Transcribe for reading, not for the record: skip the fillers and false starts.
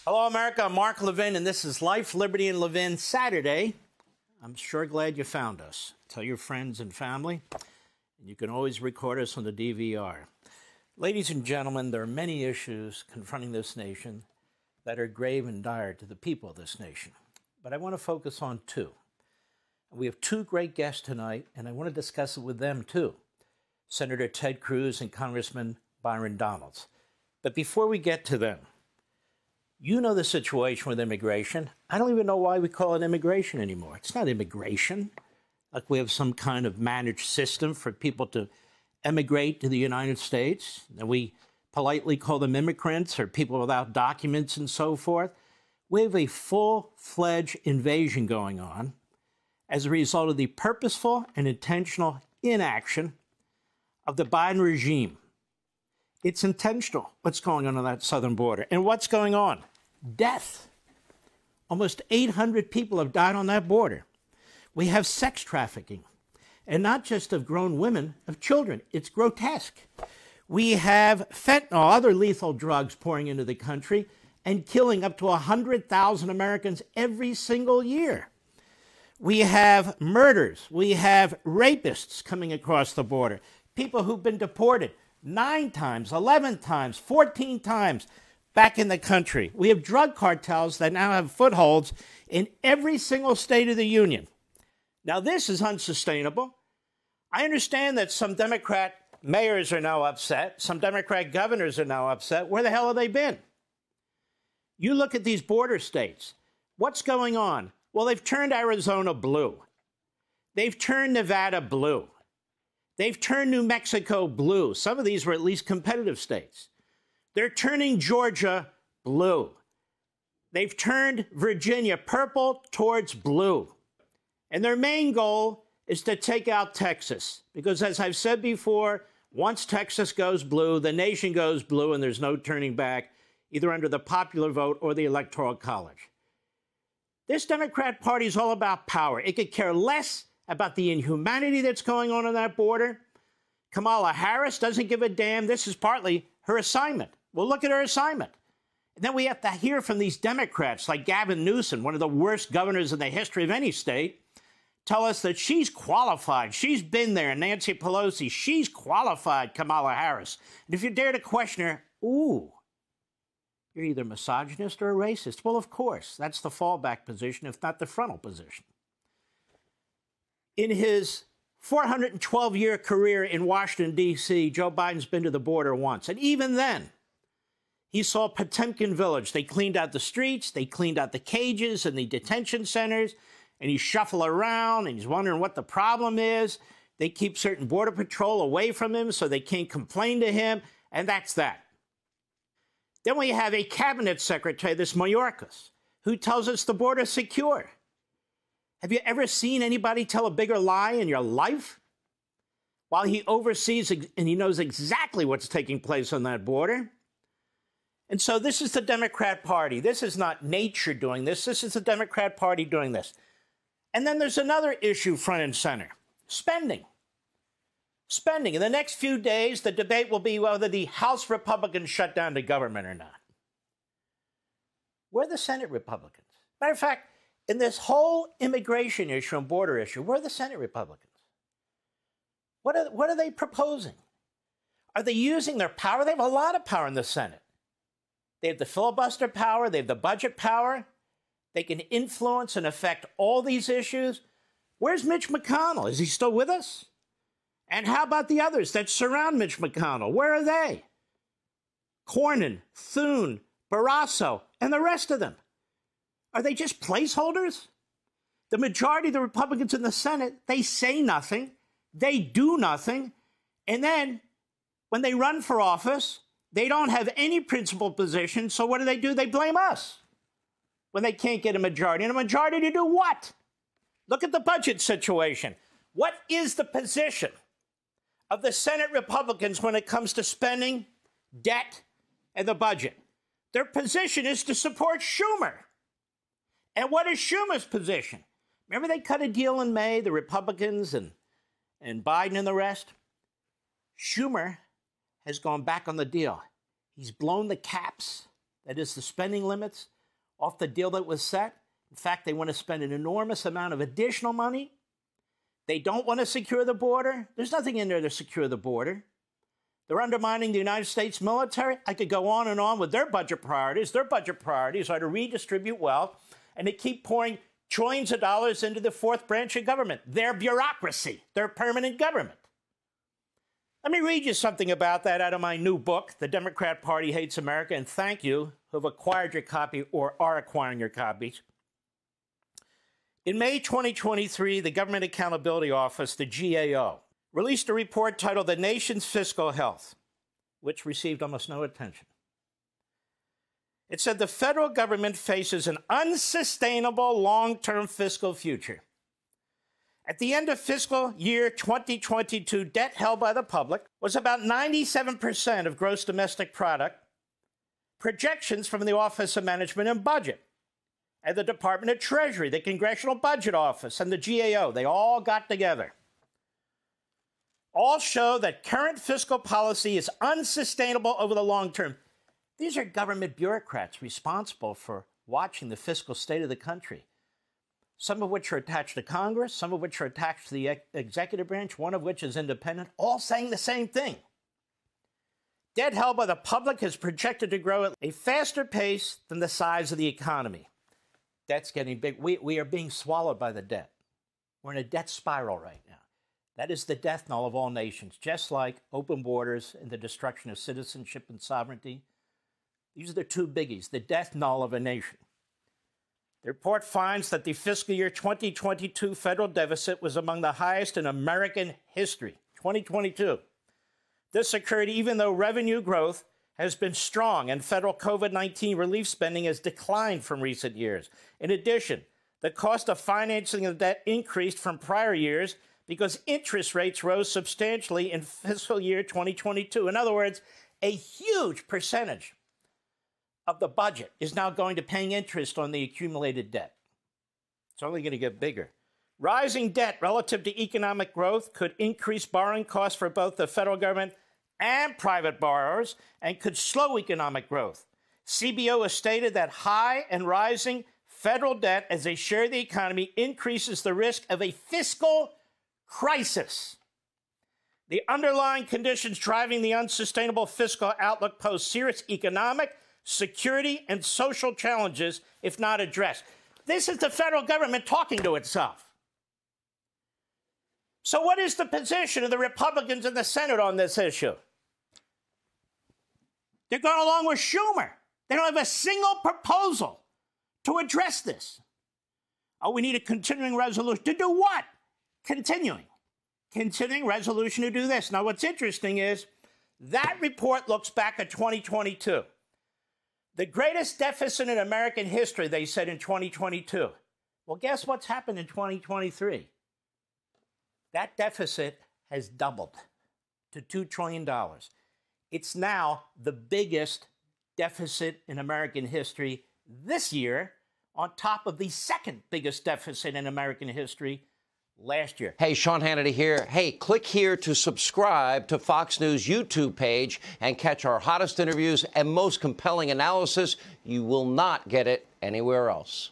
Hello, America. I'm Mark Levin, and this is Life, Liberty, and Levin Saturday. I'm sure glad you found us. Tell your friends and family. And you can always record us on the DVR. Ladies and gentlemen, there are many issues confronting this nation that are grave and dire to the people of this nation. But I want to focus on two. We have two great guests tonight, and I want to discuss it with them, too. Senator Ted Cruz and Congressman Byron Donalds. But before we get to them, you know the situation with immigration. I don't even know why we call it immigration anymore. It's not immigration. Like we have some kind of managed system for people to emigrate to the United States. And we politely call them immigrants or people without documents and so forth. We have a full-fledged invasion going on as a result of the purposeful and intentional inaction of the Biden regime. It's intentional, what's going on that southern border. And what's going on? Death. Almost 800 people have died on that border. We have sex trafficking, and not just of grown women, of children. It's grotesque. We have fentanyl, other lethal drugs pouring into the country and killing up to 100,000 Americans every single year. We have murders. We have rapists coming across the border, people who've been deported 9 times, 11 times, 14 times back in the country. We have drug cartels that now have footholds in every single state of the union. Now, this is unsustainable. I understand that some Democrat mayors are now upset. Some Democrat governors are now upset. Where the hell have they been? You look at these border states. What's going on? Well, they've turned Arizona blue. They've turned Nevada blue. They've turned New Mexico blue. Some of these were at least competitive states. They're turning Georgia blue. They've turned Virginia purple towards blue. And their main goal is to take out Texas. Because as I've said before, once Texas goes blue, the nation goes blue, and there's no turning back, either under the popular vote or the Electoral College. This Democrat Party is all about power. It could care less about the inhumanity that's going on that border. Kamala Harris doesn't give a damn. This is partly her assignment. Well, look at her assignment. And then we have to hear from these Democrats like Gavin Newsom, one of the worst governors in the history of any state, tell us that she's qualified. She's been there. Nancy Pelosi, she's qualified, Kamala Harris. And if you dare to question her, ooh, you're either misogynist or a racist. Well, of course, that's the fallback position, if not the frontal position. In his 412-year career in Washington, D.C., Joe Biden's been to the border once. And even then, he saw Potemkin Village. They cleaned out the streets. They cleaned out the cages and the detention centers. And he's shuffling around, and he's wondering what the problem is. They keep certain Border Patrol away from him so they can't complain to him. And that's that. Then we have a cabinet secretary, this Mayorkas, who tells us the border's secure. Have you ever seen anybody tell a bigger lie in your life? While he oversees and he knows exactly what's taking place on that border. And so this is the Democrat Party. This is not nature doing this. This is the Democrat Party doing this. And then there's another issue front and center. Spending. Spending. In the next few days, the debate will be whether the House Republicans shut down the government or not. Where are the Senate Republicans? Matter of fact, in this whole immigration issue and border issue, where are the Senate Republicans? What are they proposing? Are they using their power? They have a lot of power in the Senate. They have the filibuster power. They have the budget power. They can influence and affect all these issues. Where's Mitch McConnell? Is he still with us? And how about the others that surround Mitch McConnell? Where are they? Cornyn, Thune, Barrasso, and the rest of them. Are they just placeholders? The majority of the Republicans in the Senate, they say nothing, they do nothing, and then when they run for office, they don't have any principled position, so what do? They blame us when they can't get a majority. And a majority to do what? Look at the budget situation. What is the position of the Senate Republicans when it comes to spending, debt, and the budget? Their position is to support Schumer. And what is Schumer's position? Remember they cut a deal in May, the Republicans and Biden and the rest? Schumer has gone back on the deal. He's blown the caps, that is the spending limits, off the deal that was set. In fact, they want to spend an enormous amount of additional money. They don't want to secure the border. There's nothing in there to secure the border. They're undermining the United States military. I could go on and on with their budget priorities. Their budget priorities are to redistribute wealth and to keep pouring trillions of dollars into the fourth branch of government, their bureaucracy, their permanent government. Let me read you something about that out of my new book, The Democrat Party Hates America, and thank you who have acquired your copy or are acquiring your copies. In May 2023, the Government Accountability Office, the GAO, released a report titled The Nation's Fiscal Health, which received almost no attention. It said the federal government faces an unsustainable long-term fiscal future. At the end of fiscal year 2022, debt held by the public was about 97% of gross domestic product. Projections from the Office of Management and Budget and the Department of Treasury, the Congressional Budget Office, and the GAO, they all got together. All show that current fiscal policy is unsustainable over the long term. These are government bureaucrats responsible for watching the fiscal state of the country, some of which are attached to Congress, some of which are attached to the executive branch, one of which is independent, all saying the same thing. Debt held by the public is projected to grow at a faster pace than the size of the economy. Debt's getting big. We are being swallowed by the debt. We're in a debt spiral right now. That is the death knell of all nations, just like open borders and the destruction of citizenship and sovereignty. These are the two biggies, the death knell of a nation. The report finds that the fiscal year 2022 federal deficit was among the highest in American history, 2022. This occurred even though revenue growth has been strong and federal COVID-19 relief spending has declined from recent years. In addition, the cost of financing the debt increased from prior years because interest rates rose substantially in fiscal year 2022. In other words, a huge percentage of the budget is now going to paying interest on the accumulated debt. It's only going to get bigger. Rising debt relative to economic growth could increase borrowing costs for both the federal government and private borrowers and could slow economic growth. CBO has stated that high and rising federal debt as a share of the economy increases the risk of a fiscal crisis. The underlying conditions driving the unsustainable fiscal outlook pose serious economic, security, and social challenges if not addressed. This is the federal government talking to itself. So what is the position of the Republicans in the Senate on this issue? They're going along with Schumer. They don't have a single proposal to address this. Oh, we need a continuing resolution. To do what? Continuing resolution to do this. Now, what's interesting is that report looks back at 2022. The greatest deficit in American history, they said, in 2022. Well, guess what's happened in 2023? That deficit has doubled to $2 trillion. It's now the biggest deficit in American history this year, on top of the second biggest deficit in American history last year. Hey, Sean Hannity here. Hey, click here to subscribe to Fox News YouTube page and catch our hottest interviews and most compelling analysis. You will not get it anywhere else.